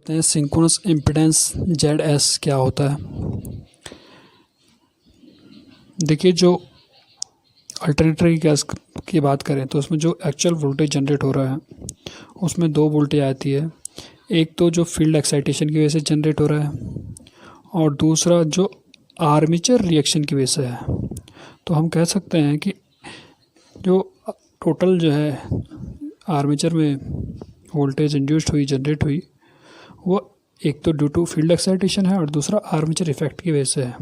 देखते हैं synchronous impedance ZS क्या होता है। देखिए, जो अल्टरनेटर की केस की बात करें तो उसमें जो एक्चुअल वोल्टेज जनरेट हो रहा है उसमें दो वोल्टेज आती है। एक तो जो फील्ड एक्साइटेशन की वजह से जनरेट हो रहा है और दूसरा जो आर्मेचर रिएक्शन की वजह से है। तो हम कह सकते हैं कि जो टोटल जो है आर्मेचर में वोल्टेज इंड्यूस्ड हुई, जनरेट हुई, वो एक तो ड्यू टू फील्ड एक्साइटेशन है और दूसरा आर्मेचर इफेक्ट की वजह से है।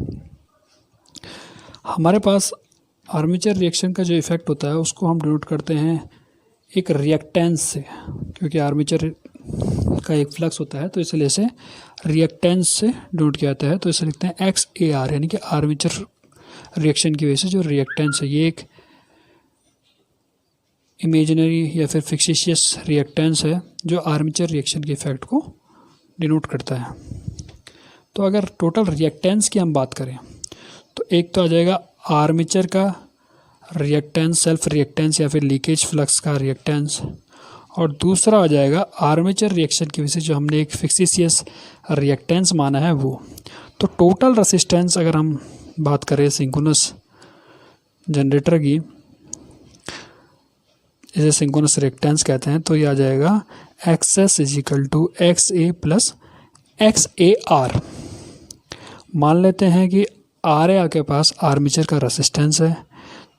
हमारे पास आर्मेचर रिएक्शन का जो इफेक्ट होता है उसको हम डिनोट करते हैं एक रिएक्टेंस से, क्योंकि आर्मेचर का एक फ्लक्स होता है तो इसलिए इसे रिएक्टेंस से डिनोट किया जाता है। तो इसे लिखते हैं XAR, यानी कि आर्मेचर रिएक्शन की वजह से जो रिएक्टेंस है, ये एक इमेजिनरी या फिर फिक्सिशियस रिएक्टेंस है जो आर्मेचर रिएक्शन के इफेक्ट को डिनोट करता है। तो अगर टोटल रिएक्टेंस की हम बात करें तो एक तो आ जाएगा आर्मेचर का रिएक्टेंस, सेल्फ रिएक्टेंस या फिर लीकेज फ्लक्स का रिएक्टेंस, और दूसरा आ जाएगा आर्मेचर रिएक्शन की वजह से जो हमने एक फिक्सिशियस रिएक्टेंस माना है वो। तो टोटल रेसिस्टेंस अगर हम बात करें सिंक्रोनस जनरेटर की, इसे सिंक्रोनस रिएक्टेंस कहते हैं, तो ये आ जाएगा XS = XA + XAR। मान लेते हैं कि RA के पास आर्मेचर का रेसिस्टेंस है,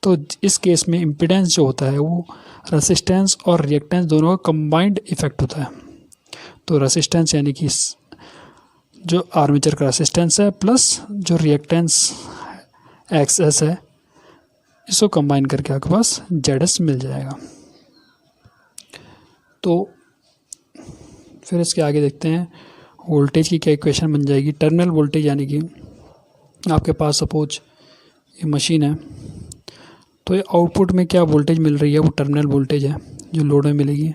तो इस केस में इम्पीडेंस जो होता है वो रेसिस्टेंस और रिएक्टेंस दोनों का कंबाइंड इफेक्ट होता है। तो रेसिस्टेंस यानी कि जो आर्मेचर का रेसिस्टेंस है प्लस जो रिएक्टेंस XS है, इसको कंबाइन करके आपके पास ZS मिल जाएगा। तो फिर इसके आगे देखते हैं वोल्टेज की क्या इक्वेशन बन जाएगी। टर्मिनल वोल्टेज, यानी कि आपके पास सपोज ये मशीन है तो ये आउटपुट में क्या वोल्टेज मिल रही है वो टर्मिनल वोल्टेज है जो लोड में मिलेगी।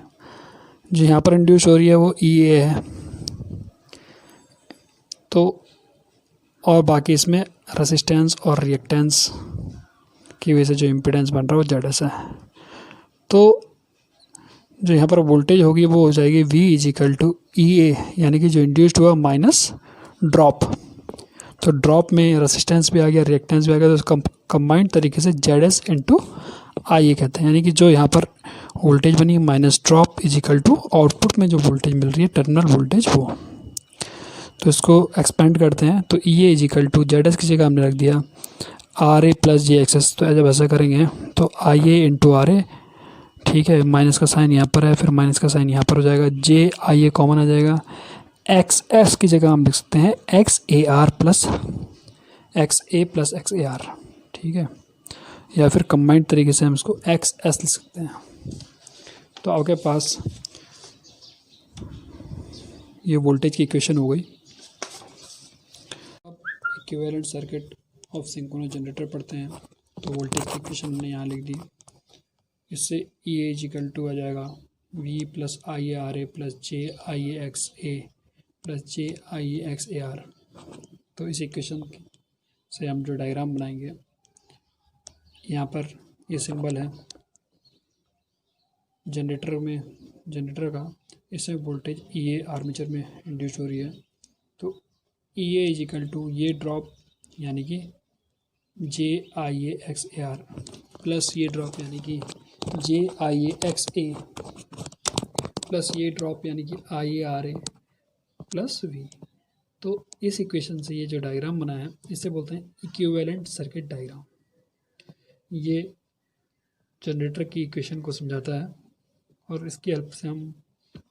जो यहाँ पर इंड्यूस हो रही है वो EA है। तो और बाकी इसमें रेसिस्टेंस और रिएक्टेंस की वजह से जो इम्पीडेंस बन रहा है वो ZS है। तो जो यहाँ पर वोल्टेज होगी वो हो जाएगी V = EA, यानी कि जो इंड्यूस्ड हुआ माइनस ड्रॉप। तो ड्रॉप में रेसिस्टेंस भी आ गया, रिएक्टेंस भी आ गया, तो कंबाइंड तरीके से ZS × IA कहते हैं। यानी कि जो यहाँ पर वोल्टेज बनी माइनस ड्रॉप = आउटपुट में जो वोल्टेज मिल रही है टर्मिनल वोल्टेज वो। तो इसको एक्सपेंड करते हैं तो EA = ZS की जगह हमने रख दिया RA + JXS। तो जब ऐसा करेंगे तो IA × RA, ठीक है, माइनस का साइन यहाँ पर है, फिर माइनस का साइन यहाँ पर हो जाएगा, JIA कॉमन आ जाएगा। XS की जगह हम लिख सकते हैं XA + XAR, ठीक है, या फिर कंबाइंड तरीके से हम इसको XS लिख सकते हैं। तो आपके पास ये वोल्टेज की इक्वेशन हो गई। अब equivalent circuit of synchronous generator पढ़ते हैं। तो वोल्टेज की इक्वेशन हमने यहाँ लिख दी। इससे EA = आ जाएगा V + IARA + JIAXA + JIAXAR। तो इस इक्वेशन से हम जो डायग्राम बनाएंगे, यहाँ पर ये सिंबल है जनरेटर का, इसमें वोल्टेज EA आर्मेचर में इंड्यूस हो रही है। तो EA = ये ड्रॉप यानी कि JIAXAR प्लस ये ड्रॉप यानी कि JIAXA प्लस ये ड्रॉप यानी कि IARA + V। तो इस इक्वेशन से ये जो डायग्राम बना है इसे बोलते हैं इक्विवेलेंट सर्किट डायग्राम। ये जनरेटर की इक्वेशन को समझाता है और इसकी हेल्प से हम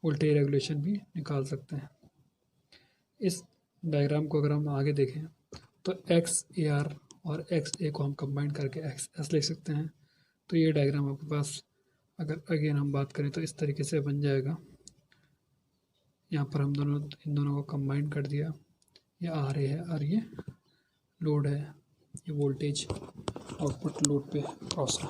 वोल्टेज रेगुलेशन भी निकाल सकते हैं। इस डायग्राम को अगर हम आगे देखें तो XAR और XA को हम कंबाइन करके XS लिख सकते हैं। तो ये डायग्राम आपके पास अगर अगेन हम बात करें तो इस तरीके से बन जाएगा। यहाँ पर हम इन दोनों को कंबाइन कर दिया, ये RA है और ये लोड है, ये वोल्टेज आउटपुट लोड पे क्रॉस है।